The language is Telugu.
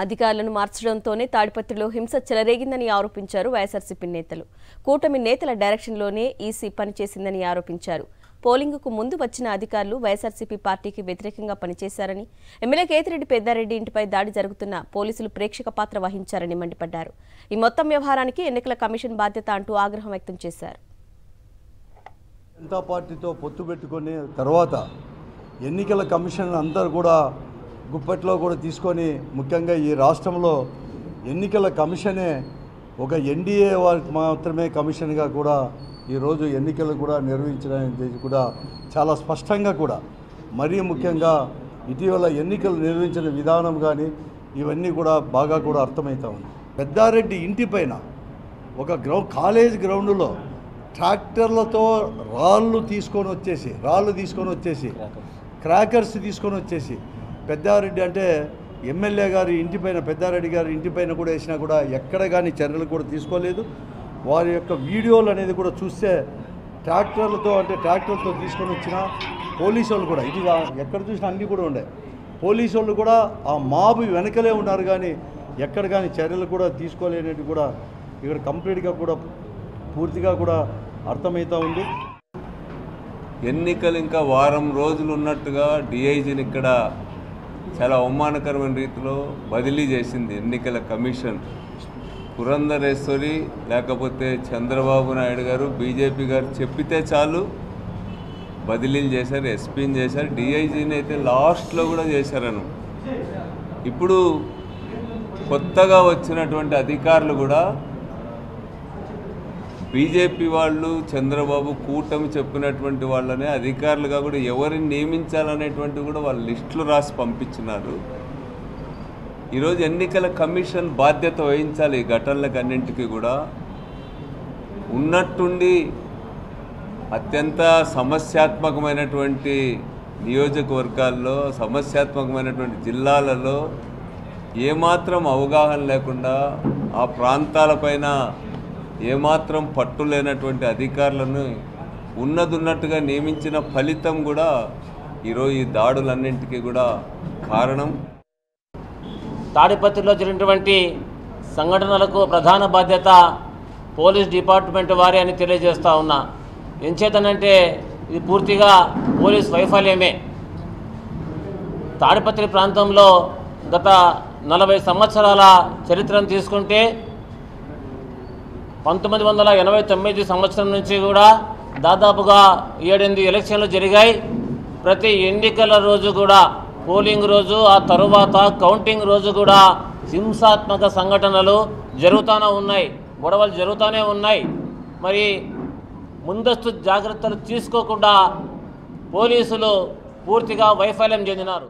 అధికారులను మార్చడంతోనే తాడిపత్రిలో హింస చెలరేగిందని ఆరోపించారు వైఎస్ఆర్సీపీ నేతలు. కూటమి నేతల డైరెక్షన్లోనే ఈసీ పనిచేసిందని ఆరోపించారు. పోలింగుకు ముందు వచ్చిన అధికారులు వైఎస్ఆర్సీపీ పార్టీకి వ్యతిరేకంగా పనిచేశారని, ఎమ్మెల్యే కేతిరెడ్డి పెద్దారెడ్డి ఇంటిపై దాడి జరుగుతున్న పోలీసులు ప్రేక్షక పాత్ర వహించారని మండిపడ్డారు. ఈ మొత్తం వ్యవహారానికి ఎన్నికల కమిషన్ బాధ్యత అంటూ ఆగ్రహం వ్యక్తం చేశారు. జనతా పార్టీతో పొత్తు పెట్టుకుని తర్వాత ఎన్నికల కమిషన్ అందరూ కూడా గుప్పట్లో కూడా తీసుకొని, ముఖ్యంగా ఈ రాష్ట్రంలో ఎన్నికల కమిషనే ఒక ఎన్డీఏ వారికి మాత్రమే కమిషన్గా కూడా ఈరోజు ఎన్నికలు కూడా నిర్వహించడానికి కూడా చాలా స్పష్టంగా కూడా, మరీ ముఖ్యంగా ఇటీవల ఎన్నికలు నిర్వహించిన విధానం కానీ ఇవన్నీ కూడా బాగా కూడా అర్థమవుతా ఉంది. పెద్దారెడ్డి ఇంటి పైన ఒక కాలేజ్ గ్రౌండ్లో ట్రాక్టర్లతో రాళ్ళు తీసుకొని వచ్చేసి క్రాకర్స్ తీసుకొని వచ్చేసి పెద్దారెడ్డి అంటే ఎమ్మెల్యే గారి ఇంటిపైన, పెద్దారెడ్డి గారి ఇంటిపైన కూడా వేసినా కూడా ఎక్కడ కానీ చర్యలు కూడా తీసుకోలేదు. వారి యొక్క వీడియోలు అనేది కూడా చూస్తే ట్రాక్టర్లతో తీసుకొని వచ్చిన పోలీసు వాళ్ళు కూడా, ఇది ఎక్కడ చూసినా అన్నీ కూడా ఉండే పోలీసు వాళ్ళు కూడా ఆ మాబు వెనకలే ఉన్నారు, కానీ ఎక్కడ కానీ చర్యలు కూడా తీసుకోలేనివి కూడా ఇక్కడ కంప్లీట్గా కూడా పూర్తిగా కూడా అర్థమవుతూ ఉంది. ఎన్నికలు ఇంకా వారం రోజులు ఉన్నట్టుగా డిఐజీని ఇక్కడ చాలా అవమానకరమైన రీతిలో బదిలీ చేసింది ఎన్నికల కమిషన్. పురంధరేశ్వరి లేకపోతే చంద్రబాబు నాయుడు గారు, బీజేపీ గారు చెప్పితే చాలు బదిలీలు చేశారు, ఎస్పీని చేశారు, డిఐజీని అయితే లాస్ట్లో కూడా చేశారను. ఇప్పుడు కొత్తగా వచ్చినటువంటి అధికారులు కూడా బీజేపీ వాళ్ళు, చంద్రబాబు కూటమి చెప్పినటువంటి వాళ్ళనే అధికారులుగా కూడా ఎవరిని నియమించాలనేటువంటి కూడా వాళ్ళు లిస్టులు రాసి పంపించినారు. ఈరోజు ఎన్నికల కమిషన్ బాధ్యత వహించాలి ఈ ఘటనలకు అన్నింటికీ కూడా. ఉన్నట్టుండి అత్యంత సమస్యాత్మకమైనటువంటి నియోజకవర్గాల్లో, సమస్యాత్మకమైనటువంటి జిల్లాలలో ఏమాత్రం అవగాహన లేకుండా, ఆ ప్రాంతాలపైన ఏమాత్రం పట్టు లేనటువంటి అధికారులను ఉన్నట్టుగా నియమించిన ఫలితం కూడా ఈరోజు ఈ దాడులన్నింటికీ కూడా కారణం. తాడిపత్రిలో జరిగినటువంటి సంఘటనలకు ప్రధాన బాధ్యత పోలీస్ డిపార్ట్మెంట్ వారే అని తెలియజేస్తూ ఉన్నా. ఎంచేతనంటే ఇది పూర్తిగా పోలీస్ వైఫల్యమే. తాడిపత్రి ప్రాంతంలో గత 40 సంవత్సరాల చరిత్రను తీసుకుంటే 1989 సంవత్సరం నుంచి కూడా దాదాపుగా 7-8 ఎలక్షన్లు జరిగాయి. ప్రతి ఎన్నికల రోజు కూడా, పోలింగ్ రోజు, ఆ తరువాత కౌంటింగ్ రోజు కూడా హింసాత్మక సంఘటనలు జరుగుతూనే ఉన్నాయి, గొడవలు జరుగుతూనే ఉన్నాయి. మరి ముందస్తు జాగ్రత్తలు తీసుకోకుండా పోలీసులు పూర్తిగా వైఫల్యం చెందినారు.